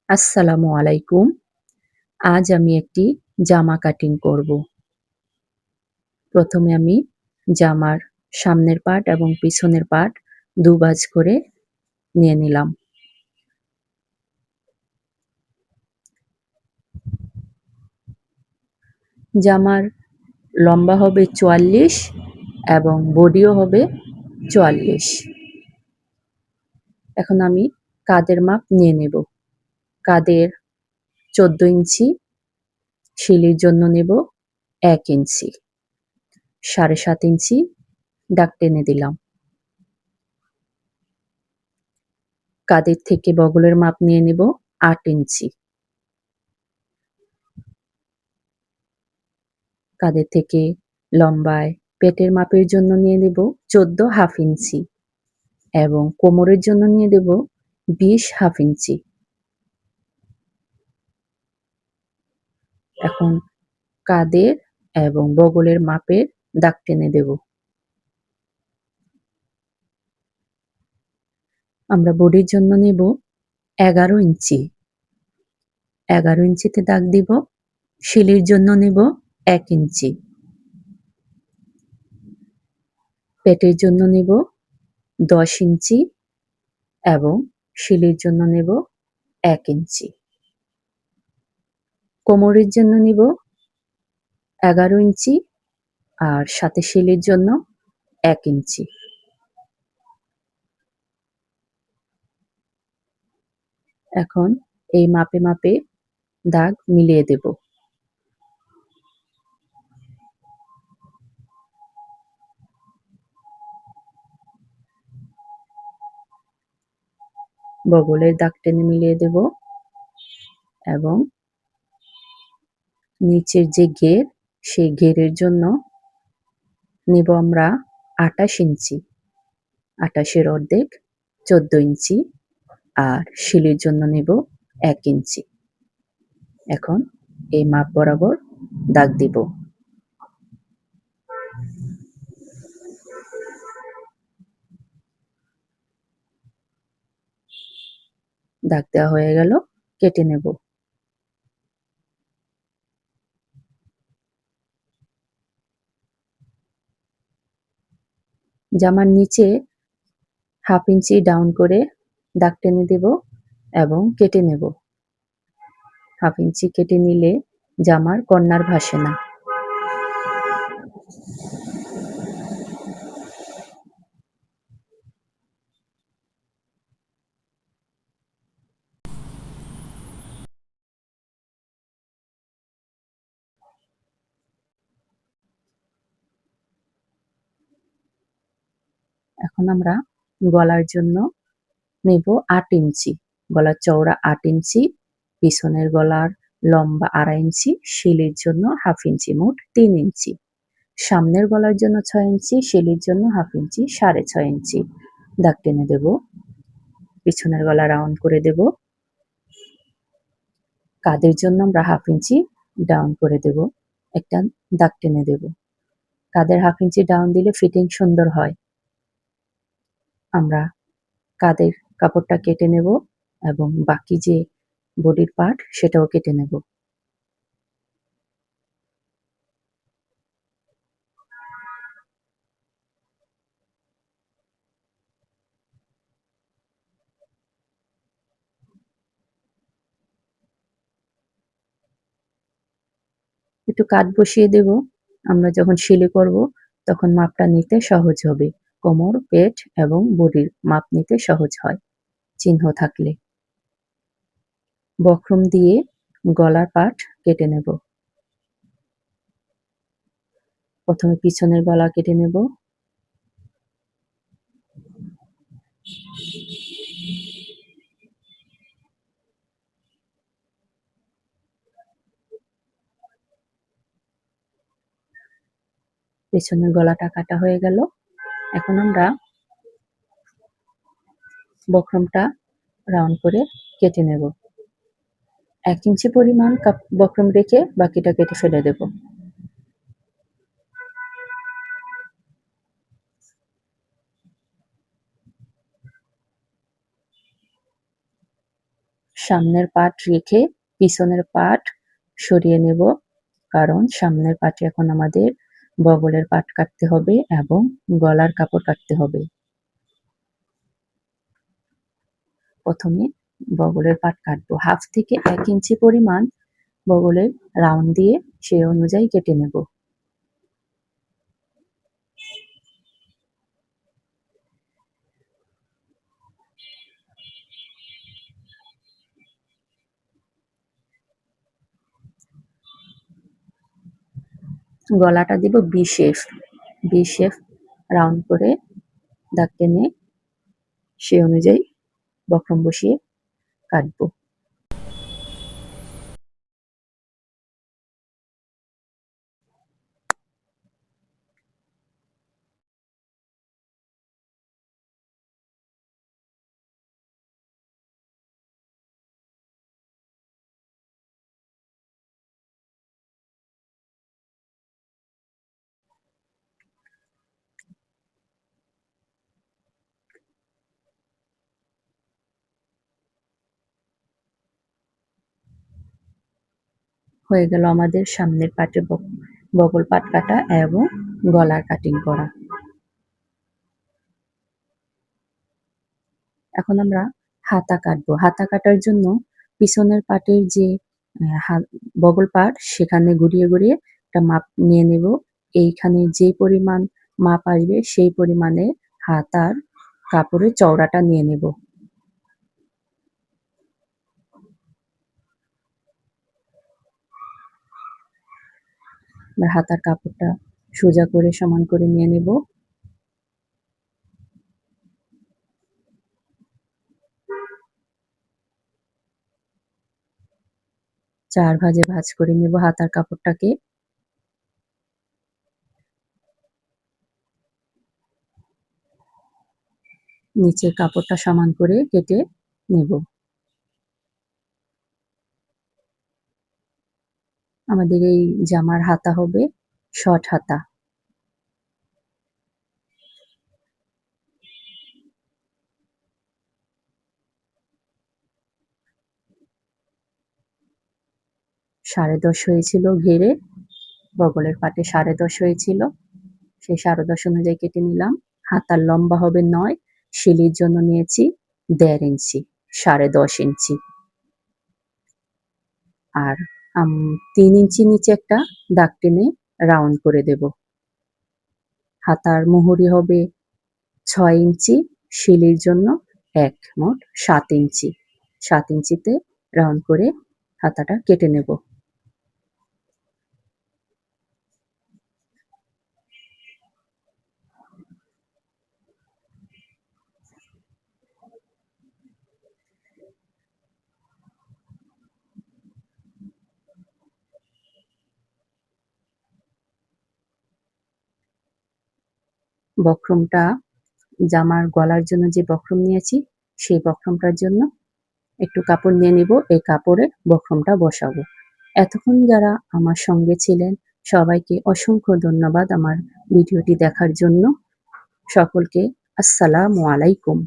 আসসালামু আলাইকুম। আজ আমি একটি জামা কাটিং করব। প্রথমে আমি জামার সামনের পার্ট এবং পিছনের পার্ট ২ ভাঁজ করে নিয়ে নিলাম। জামার লম্বা হবে ৪৪ এবং বডিও হবে ৪৪। এখন আমি কাঁধের মাপ নিয়ে নেব। কাঁধের ১৪ ইঞ্চি, সিলির জন্য নেব ১ ইঞ্চি, ৭.৫ ইঞ্চি দাগ টেনে দিলাম। কাঁধের থেকে বগলের মাপ নিয়ে নেব ৮ ইঞ্চি। কাঁধের থেকে লম্বায় পেটের মাপের জন্য নিয়ে নেব ১৪ ইঞ্চি এবং কোমরের জন্য নিয়ে দেব ২০ ইঞ্চি। এখন কাঁধের এবং বগলের মাপের দাগ টেনে দেব। আমরা বডির জন্য নেব ১১ ইঞ্চি। ১১ ইঞ্চিতে দাগ দিব। সিলির জন্য নেব ১ ইঞ্চি। পেটের জন্য নেব ১০ ইঞ্চি এবং সিলির জন্য নেব ১ ইঞ্চি। কোমরের জন্য নিব ১১ ইঞ্চি আর সাথে সিলির জন্য ১ ইঞ্চি। এখন এই মাপে মাপে দাগ মিলিয়ে দেব। বগলের দাগ টেনে মিলিয়ে দেব এবং নিচের যে ঘের সেই ঘেরের জন্য নিব আমরা ২৮ ইঞ্চি। ২৮ এর অর্ধেক ১৪ ইঞ্চি আর সিলির জন্য নেব ১ ইঞ্চি। এখন এই মাপ বরাবর দাগ দিব। দাগ দেওয়া হয়ে গেল, কেটে নেব। জামার নিচে ১/২ ইঞ্চি ডাউন করে দাগ টেনে দেব এবং কেটে নেব। ১/২ ইঞ্চি কেটে নিলে জামার কর্নার ভাসে না। এখন আমরা গলার জন্য নেব ৮ ইঞ্চি। গলার চওড়া ৮ ইঞ্চি, পিছনের গলার লম্বা ২.৫ ইঞ্চি, সিলির জন্য ১/২ ইঞ্চি, মোট ৩ ইঞ্চি। সামনের গলার জন্য ৬ ইঞ্চি, সিলির জন্য ১/২ ইঞ্চি, ৬.৫ ইঞ্চি দাগ টেনে দেব। পিছনের গলা রাউন্ড করে দেব। কাঁধের জন্য আমরা ১/২ ইঞ্চি ডাউন করে দেব। একটা দাগ টেনে দেব। কাঁধের ১/২ ইঞ্চি ডাউন দিলে ফিটিং সুন্দর হয়। আমরা কাঁধের কাপড়টা কেটে নেব এবং বাকি যে বডির পার্ট সেটাও কেটে নেব। একটু কাঠ বসিয়ে দেব। আমরা যখন সেলাই করব তখন মাপটা নিতে সহজ হবে। কোমর, পেট এবং বডির মাপ নিতে সহজ হয় চিহ্ন থাকলে। বক্রম দিয়ে গলার পার্ট কেটে নেব। প্রথমে পিছনের গলা কেটে নেব। পেছনের গলাটা কাটা হয়ে গেল। এখন আমরা বক্রমটা রাউন্ড করে কেটে নেব। ১ ইঞ্চি পরিমাণ বক্রম রেখে বাকিটা কেটে ফেলে দেব। সামনের পাট রেখে পিছনের পাট সরিয়ে নেব, কারণ সামনের পাটে এখন আমাদের বগলের পাট কাটতে হবে এবং গলার কাপড় কাটতে হবে। প্রথমে বগলের পাট কাটবো, 1/2 থেকে 1 ইঞ্চি পরিমাণ বগলের রাউন্ড দিয়ে সেই অনুযায়ী কেটে নেব। গলাটা দিব ভি শেপ রাউন্ড করে দাগ টেনে সেই অনুযায়ী বক্রম বসিয়ে কাটবো। হয়ে গেল আমাদের সামনের পাটে বগল পাট কাটা এবং গলার কাটিং করা। এখন আমরা হাতা কাটবো। হাতা কাটার জন্য পিছনের পাটের যে বগল পাট সেখানে ঘুরিয়ে ঘুরিয়ে একটা মাপ নিয়ে নেব। এইখানে যে পরিমাণ মাপ আসবে সেই পরিমাণে হাতার কাপড়ের চওড়াটা নিয়ে নেব। হাতার কাপড়টা সোজা করে সমান করে নিয়ে নেব। চার ভাঁজে ভাঁজ করে নেব হাতার কাপড়টাকে। নিচের কাপড়টা সমান করে কেটে নেব। আমাদের এই জামার হাতা হবে শর্ট হাতা। সাড়ে 10 হয়েছিল ঘেরে, বগলের পাটে 10.5 হয়েছিল, সেই 10.5 অনুযায়ী কেটে নিলাম। হাতার লম্বা হবে 9, শিলির জন্য নিয়েছি 1.5 ইঞ্চি, 10.5 ইঞ্চি। আর 3 ইঞ্চি নিচে একটা দাগ টেনে রাউন্ড করে দেব। হাতার মুহুরি হবে 6 ইঞ্চি, শিলির জন্য 1, মোট 7 ইঞ্চি। 7 ইঞ্চিতে রাউন্ড করে হাতাটা কেটে নেব। বক্রমটা জামার গলার জন্য যে বক্রম নিয়েছি সেই বক্রমটার জন্য একটু কাপড় নিয়ে নিব, এই কাপড়ে বক্রমটা বসাবো। এতক্ষণ যারা আমার সঙ্গে ছিলেন সবাইকে অসংখ্য ধন্যবাদ আমার ভিডিওটি দেখার জন্য। সকলকে আসসালামু আলাইকুম।